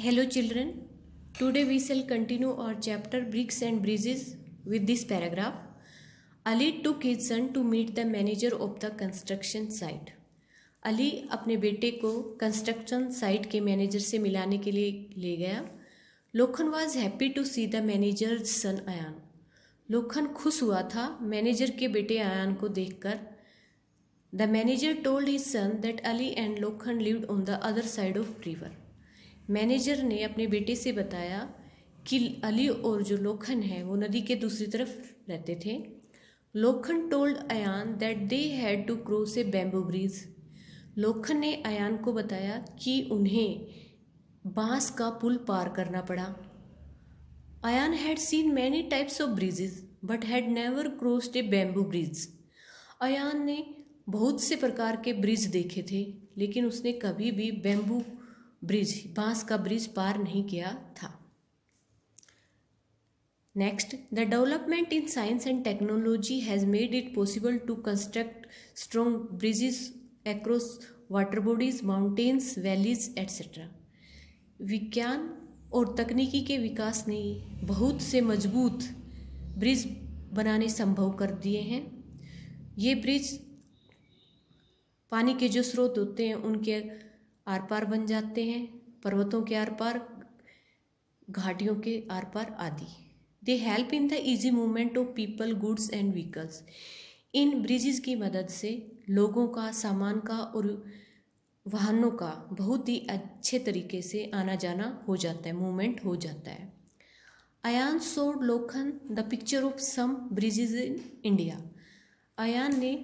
Hello children, today we shall continue our chapter Bricks and Bridges with this paragraph. Ali took his son to meet the manager of the construction site. Ali अपने बेटे को construction site के manager से मिलाने के लिए ले गया. Lokhan was happy to see the manager son Ayaan. Lokhan खुश हुआ था मैनेजर के बेटे अयान को देखकर. The manager told his son that Ali and Lokhan lived on the other side of river. Manager ने अपने बेटे से बताया कि अली और जो लोखन है वो नदी के दूसरी तरफ रहते थे. Lokhan told Ayaan that they had to cross a bamboo bridge. Lokhan ने अयान को बताया कि उन्हें बांस का पुल पार करना पड़ा. Ayan had seen many types of bridges but had never crossed a bamboo bridge. Ayan ने बहुत से प्रकार के ब्रिज देखे थे लेकिन उसने कभी भी बैम्बू ब्रिज बांस का ब्रिज पार नहीं किया था. Next, the development in science and technology has made it possible to construct strong bridges across water bodies, mountains, valleys etcetera. विज्ञान और तकनीकी के विकास ने बहुत से मजबूत ब्रिज बनाने संभव कर दिए हैं. ये ब्रिज पानी के जो स्रोत होते हैं उनके आर पार बन जाते हैं, पर्वतों के आर पार, घाटियों के आर पार आदि. They help in the easy movement of people, goods and vehicles. In bridges की मदद से लोगों का, सामान का और वाहनों का बहुत ही अच्छे तरीके से आना जाना हो जाता है, मूवमेंट हो जाता है. Ayaan showed Lokhan the picture of some bridges in India. Ayaan ने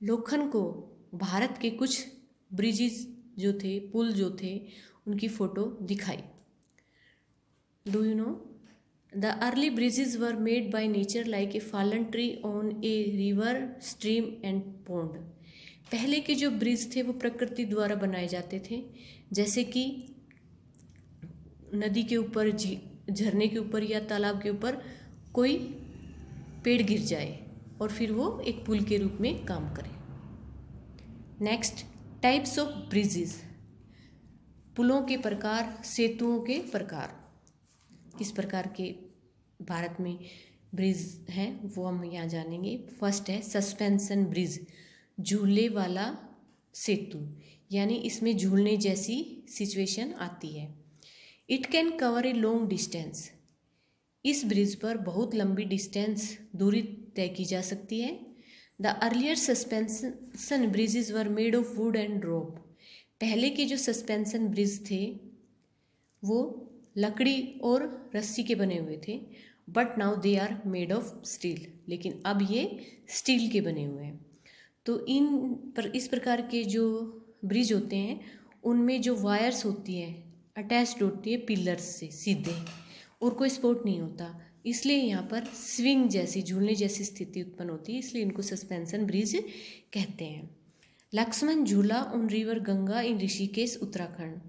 लोखन को भारत के कुछ ब्रिजेस जो थे, पुल जो थे, उनकी फ़ोटो दिखाई. Do you know the early bridges were made by nature like a fallen tree on a river, stream and pond. पहले के जो ब्रिज थे वो प्रकृति द्वारा बनाए जाते थे, जैसे कि नदी के ऊपर, झरने के ऊपर या तालाब के ऊपर कोई पेड़ गिर जाए और फिर वो एक पुल के रूप में काम करे. Next, types of bridges. पुलों के प्रकार, सेतुओं के प्रकार. किस प्रकार के भारत में ब्रिज हैं वो हम यहाँ जानेंगे. फर्स्ट है सस्पेंशन ब्रिज, झूले वाला सेतु, यानी इसमें झूलने जैसी सिचुएशन आती है. It can cover a long distance. इस ब्रिज पर बहुत लंबी डिस्टेंस, दूरी तय की जा सकती है. The earlier suspension bridges were made of wood and rope. पहले के जो सस्पेंशन ब्रिज थे वो लकड़ी और रस्सी के बने हुए थे. But now they are made of steel. लेकिन अब ये स्टील के बने हुए हैं. तो इस प्रकार के जो ब्रिज होते हैं उनमें जो वायर्स होती हैं अटैच्ड होती है पिलर्स से सीधे, और कोई सपोर्ट नहीं होता. इसलिए यहाँ पर स्विंग जैसी, झूलने जैसी स्थिति उत्पन्न होती है, इसलिए इनको सस्पेंशन ब्रिज कहते हैं. लक्ष्मण झूला ऑन रिवर गंगा इन ऋषिकेश, उत्तराखंड.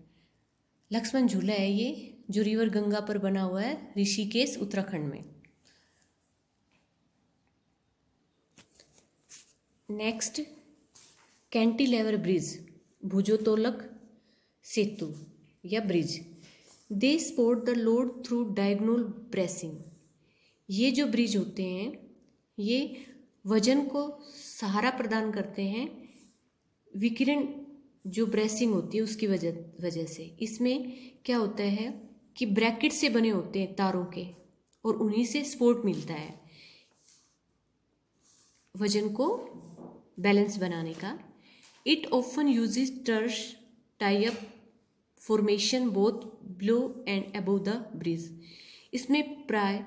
लक्ष्मण झूला है ये जो रिवर गंगा पर बना हुआ है ऋषिकेश, उत्तराखंड में. नेक्स्ट, कैंटिलेवर ब्रिज, भुजोत्तोलक सेतु या bridge. They support the load through diagonal bracing. ये जो ब्रिज होते हैं ये वजन को सहारा प्रदान करते हैं विकिरण जो ब्रेसिंग होती है उसकी वजह से. इसमें क्या होता है कि ब्रैकेट से बने होते हैं तारों के, और उन्हीं से सपोर्ट मिलता है वजन को बैलेंस बनाने का. It often uses truss tie up formation both below and above the bridge. इसमें प्राय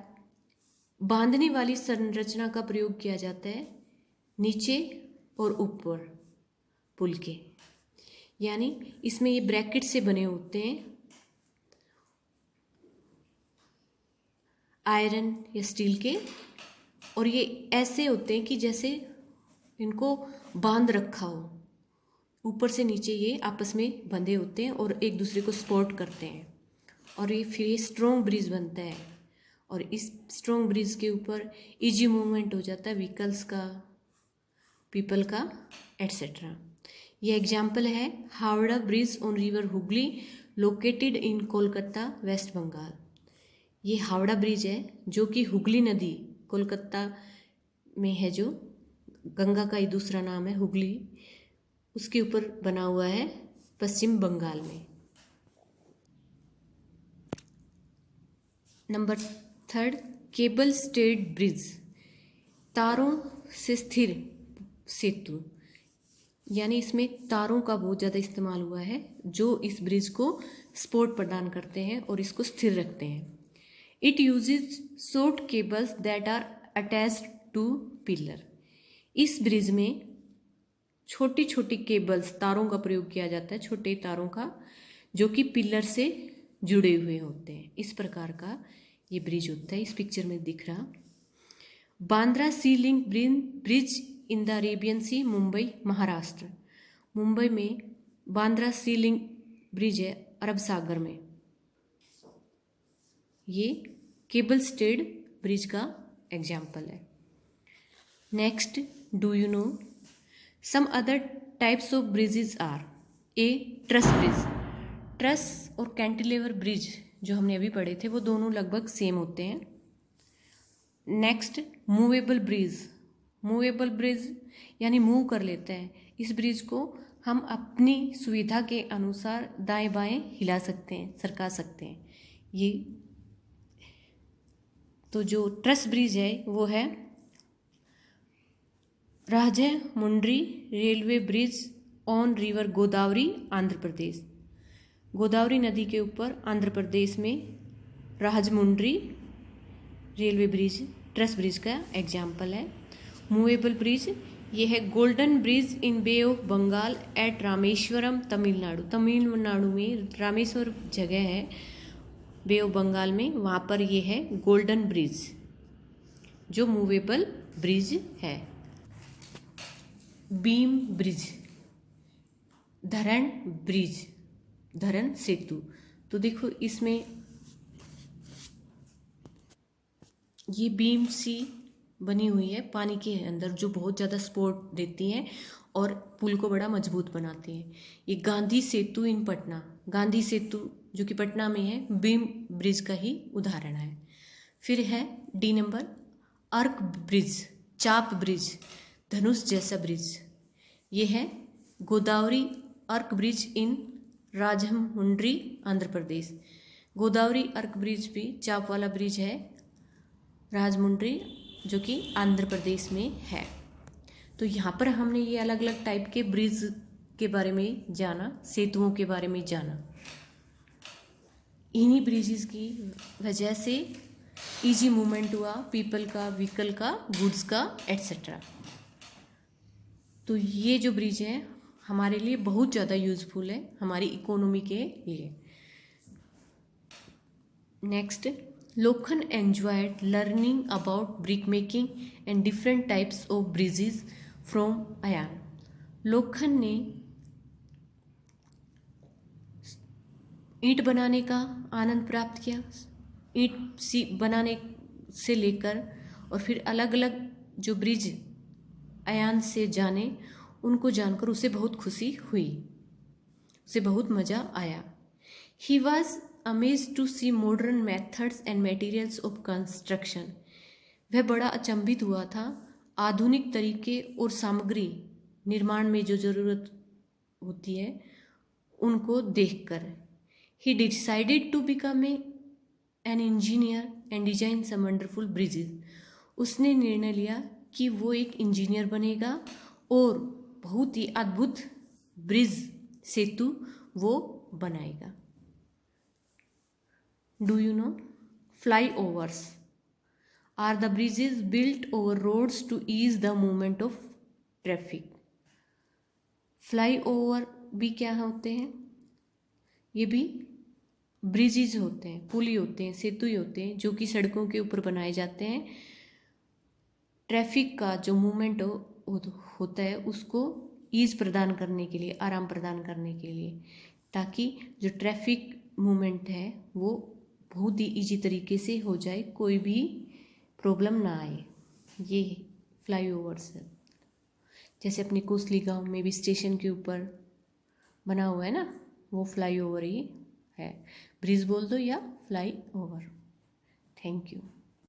बांधने वाली संरचना का प्रयोग किया जाता है नीचे और ऊपर पुल के, यानी इसमें ये ब्रैकेट से बने होते हैं आयरन या स्टील के, और ये ऐसे होते हैं कि जैसे इनको बांध रखा हो, ऊपर से नीचे ये आपस में बंधे होते हैं और एक दूसरे को सपोर्ट करते हैं, और ये फिर ये स्ट्रॉन्ग ब्रिज बनता है. और इस स्ट्रॉन्ग ब्रिज के ऊपर इजी मूवमेंट हो जाता है व्हीकल्स का, पीपल का एट्सेट्रा. ये एग्जाम्पल है Howrah bridge on river Hooghly located in Kolkata west Bengal. ये हावड़ा ब्रिज है जो कि हुगली नदी कोलकाता में है, जो गंगा का ही दूसरा नाम है हुगली, उसके ऊपर बना हुआ है पश्चिम बंगाल में। नंबर 3, केबल स्टेड ब्रिज, तारों से स्थिर सेतु, यानी इसमें तारों का बहुत ज़्यादा इस्तेमाल हुआ है जो इस ब्रिज को सपोर्ट प्रदान करते हैं और इसको स्थिर रखते हैं। It uses short cables that are attached to pillar. इस ब्रिज में छोटी छोटी केबल्स, तारों का प्रयोग किया जाता है, छोटे तारों का, जो कि पिलर से जुड़े हुए होते हैं। इस प्रकार का ये ब्रिज होता है, इस पिक्चर में दिख रहा। Bandra sea link bridge in the Arabian sea, Mumbai Maharashtra. Mumbai में बांद्रा सी लिंक ब्रिज है अरब सागर में। ये केबल स्टेड ब्रिज का एग्जाम्पल है। Next, do you know some other types of bridges are? A, truss bridge. Truss और कैंटिलीवर ब्रिज जो हमने अभी पढ़े थे वो दोनों लगभग सेम होते हैं। Next, movable bridge. Movable bridge यानी मूव कर लेते हैं। इस ब्रिज को हम अपनी सुविधा के अनुसार दाएं बाएं हिला सकते हैं, सरका सकते हैं। ये तो जो ट्रस ब्रिज है वो है Rajahmundry railway bridge on river Godavari, Andhra Pradesh. Godavari नदी के ऊपर आंध्र प्रदेश में Rajahmundry railway bridge truss bridge का एग्जाम्पल है। मूवेबल ब्रिज ये है golden bridge in bay of Bengal at Rameswaram, Tamil Nadu. Tamil Nadu में रामेश्वर जगह है बे ऑफ बंगाल में, वहाँ पर ये है गोल्डन ब्रिज जो मूवेबल ब्रिज है। बीम ब्रिज, धरण ब्रिज, धरण सेतु। तो देखो इसमें ये बीम सी बनी हुई है पानी के अंदर जो बहुत ज़्यादा सपोर्ट देती हैं और पुल को बड़ा मजबूत बनाती हैं। ये गांधी सेतु इन पटना, गांधी सेतु जो कि पटना में है, बीम ब्रिज का ही उदाहरण है। फिर है डी नंबर, अर्क ब्रिज, चाप ब्रिज, धनुष जैसा ब्रिज। ये है गोदावरी अर्क ब्रिज इन राजमुंड्री, आंध्र प्रदेश। गोदावरी अर्क ब्रिज भी चाप वाला ब्रिज है राजमुंड्री, जो कि आंध्र प्रदेश में है। तो यहाँ पर हमने ये अलग अलग टाइप के ब्रिज के बारे में जाना, सेतुओं के बारे में जाना। इन्हीं ब्रिजेस की वजह से इजी मूवमेंट हुआ पीपल का, व्हीकल का, गुड्स का, एट्सेट्रा। तो ये जो ब्रिज है हमारे लिए बहुत ज़्यादा यूजफुल है, हमारी इकोनॉमी के लिए। Next, Lokhan enjoyed learning about brick making and different types of bridges from Ayaan. Lokhan ने ईंट बनाने का आनंद प्राप्त किया, ईंट बनाने से लेकर और फिर अलग अलग जो ब्रिज अयान से जाने, उनको जानकर उसे बहुत खुशी हुई, उसे बहुत मज़ा आया। He was amazed to see modern methods and materials of construction. वह बड़ा अचंभित हुआ था आधुनिक तरीके और सामग्री निर्माण में जो ज़रूरत होती है उनको देखकर। He decided to become an engineer and design some wonderful bridges. उसने निर्णय लिया कि वो एक इंजीनियर बनेगा और बहुत ही अद्भुत ब्रिज, सेतु वो बनाएगा। Do you know flyovers are the bridges built over roads to ease the movement of traffic. Flyover भी क्या होते हैं? ये भी ब्रिजेज होते हैं, पुल ही होते हैं, सेतु ही होते हैं जो कि सड़कों के ऊपर बनाए जाते हैं। ट्रैफिक का जो मूवमेंट होता है उसको ईज प्रदान करने के लिए, आराम प्रदान करने के लिए, ताकि जो ट्रैफिक मूवमेंट है वो बहुत ही ईजी तरीके से हो जाए, कोई भी प्रॉब्लम ना आए। ये फ्लाई ओवर्स है। जैसे अपने कोसली गांव में भी स्टेशन के ऊपर बना हुआ है ना, वो फ्लाई ओवर ही है। ब्रिज बोल दो या फ्लाई ओवर। Thank you.